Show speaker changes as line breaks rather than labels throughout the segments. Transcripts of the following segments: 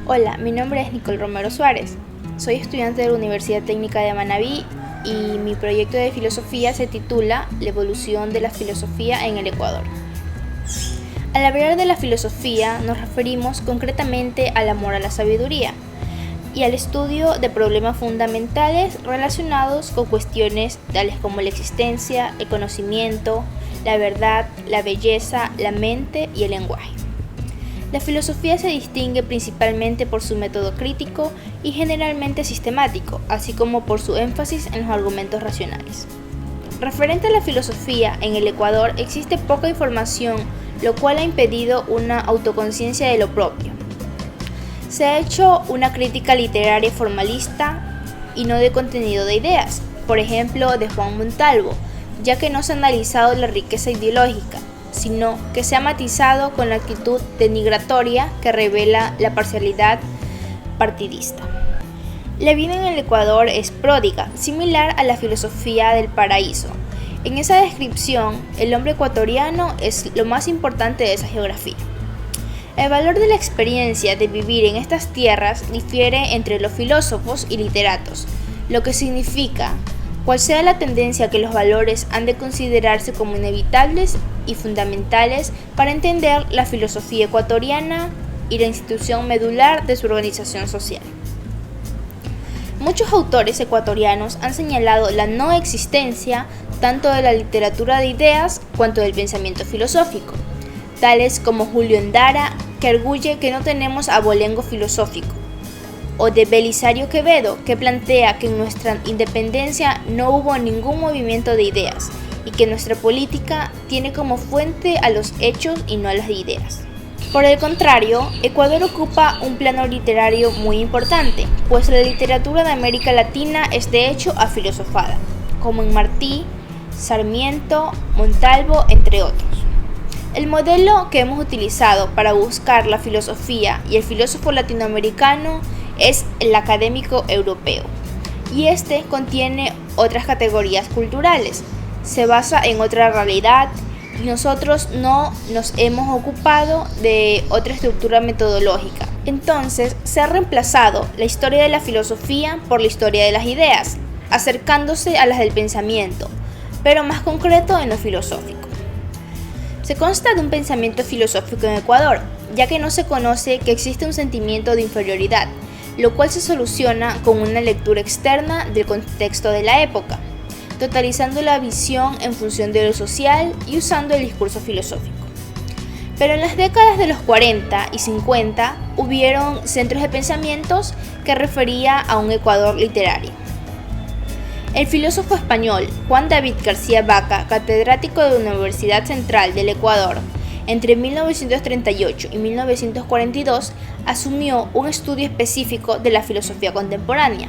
Hola, mi nombre es Nicole Romero Suárez. Soy estudiante de la Universidad Técnica de Manabí y mi proyecto de filosofía se titula La evolución de la filosofía en el Ecuador. Al hablar de la filosofía nos referimos concretamente al amor a la sabiduría y al estudio de problemas fundamentales relacionados con cuestiones tales como la existencia, el conocimiento, la verdad, la belleza, la mente y el lenguaje. La filosofía se distingue principalmente por su método crítico y generalmente sistemático, así como por su énfasis en los argumentos racionales. Referente a la filosofía, en el Ecuador existe poca información, lo cual ha impedido una autoconciencia de lo propio. Se ha hecho una crítica literaria formalista y no de contenido de ideas, por ejemplo de Juan Montalvo, ya que no se ha analizado la riqueza ideológica, sino que se ha matizado con la actitud denigratoria que revela la parcialidad partidista. La vida en el Ecuador es pródiga, similar a la filosofía del paraíso. En esa descripción, el hombre ecuatoriano es lo más importante de esa geografía. El valor de la experiencia de vivir en estas tierras difiere entre los filósofos y literatos, lo que significa, cual sea la tendencia, que los valores han de considerarse como inevitables y fundamentales para entender la filosofía ecuatoriana y la institución medular de su organización social. Muchos autores ecuatorianos han señalado la no existencia tanto de la literatura de ideas cuanto del pensamiento filosófico, tales como Julio Endara, que arguye que no tenemos abolengo filosófico, o de Belisario Quevedo, que plantea que en nuestra independencia no hubo ningún movimiento de ideas y que nuestra política tiene como fuente a los hechos y no a las ideas. Por el contrario, Ecuador ocupa un plano literario muy importante, pues la literatura de América Latina es de hecho afilosofada, como en Martí, Sarmiento, Montalvo, entre otros. El modelo que hemos utilizado para buscar la filosofía y el filósofo latinoamericano es el académico europeo, y este contiene otras categorías culturales, se basa en otra realidad y nosotros no nos hemos ocupado de otra estructura metodológica. Entonces se ha reemplazado la historia de la filosofía por la historia de las ideas, acercándose a las del pensamiento, pero más concreto en lo filosófico. Se consta de un pensamiento filosófico en Ecuador, ya que no se conoce que existe un sentimiento de inferioridad, lo cual se soluciona con una lectura externa del contexto de la época, totalizando la visión en función de lo social y usando el discurso filosófico. Pero en las décadas de los 40 y 50 hubieron centros de pensamientos que refería a un Ecuador literario. El filósofo español Juan David García Vaca, catedrático de la Universidad Central del Ecuador, entre 1938 y 1942 asumió un estudio específico de la filosofía contemporánea,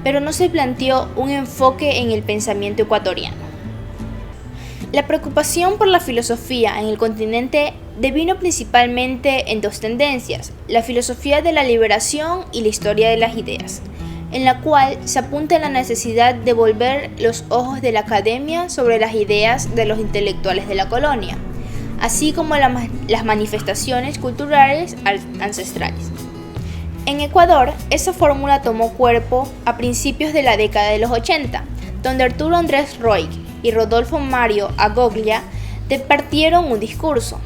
pero no se planteó un enfoque en el pensamiento ecuatoriano. La preocupación por la filosofía en el continente devino principalmente en dos tendencias: la filosofía de la liberación y la historia de las ideas, en la cual se apunta a la necesidad de volver los ojos de la academia sobre las ideas de los intelectuales de la colonia, así como las manifestaciones culturales ancestrales. En Ecuador, esa fórmula tomó cuerpo a principios de la década de los 80, donde Arturo Andrés Roig y Rodolfo Mario Agoglia departieron un discurso.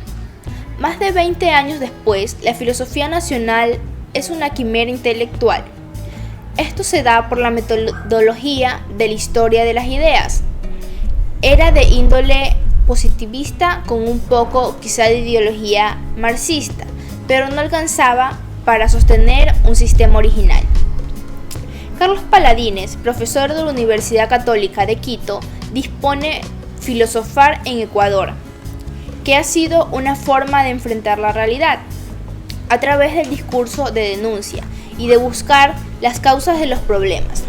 Más de 20 años después, la filosofía nacional es una quimera intelectual. Esto se da por la metodología de la historia de las ideas. Era de índole positivista con un poco quizá de ideología marxista, pero no alcanzaba para sostener un sistema original. Carlos Paladines, profesor de la Universidad Católica de Quito, dispone Filosofar en Ecuador, que ha sido una forma de enfrentar la realidad, a través del discurso de denuncia y de buscar las causas de los problemas.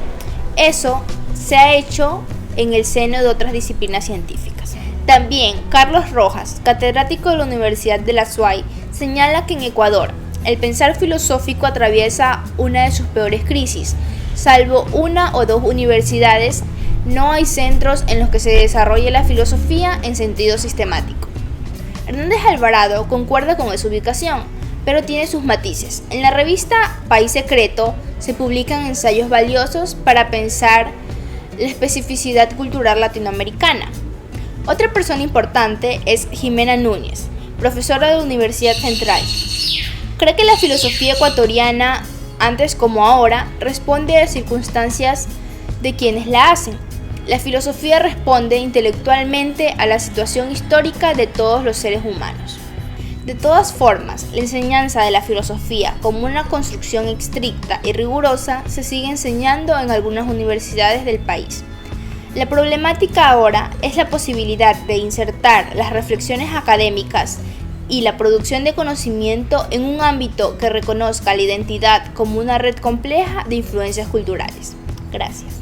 Eso se ha hecho en el seno de otras disciplinas científicas. También Carlos Rojas, catedrático de la Universidad de la SUAY, señala que en Ecuador el pensar filosófico atraviesa una de sus peores crisis. Salvo una o dos universidades, no hay centros en los que se desarrolle la filosofía en sentido sistemático. Hernández Alvarado concuerda con esa ubicación, pero tiene sus matices. En la revista País Secreto se publican ensayos valiosos para pensar la especificidad cultural latinoamericana. Otra persona importante es Jimena Núñez, profesora de la Universidad Central. Cree que la filosofía ecuatoriana, antes como ahora, responde a las circunstancias de quienes la hacen. La filosofía responde intelectualmente a la situación histórica de todos los seres humanos. De todas formas, la enseñanza de la filosofía como una construcción estricta y rigurosa se sigue enseñando en algunas universidades del país. La problemática ahora es la posibilidad de insertar las reflexiones académicas y la producción de conocimiento en un ámbito que reconozca la identidad como una red compleja de influencias culturales. Gracias.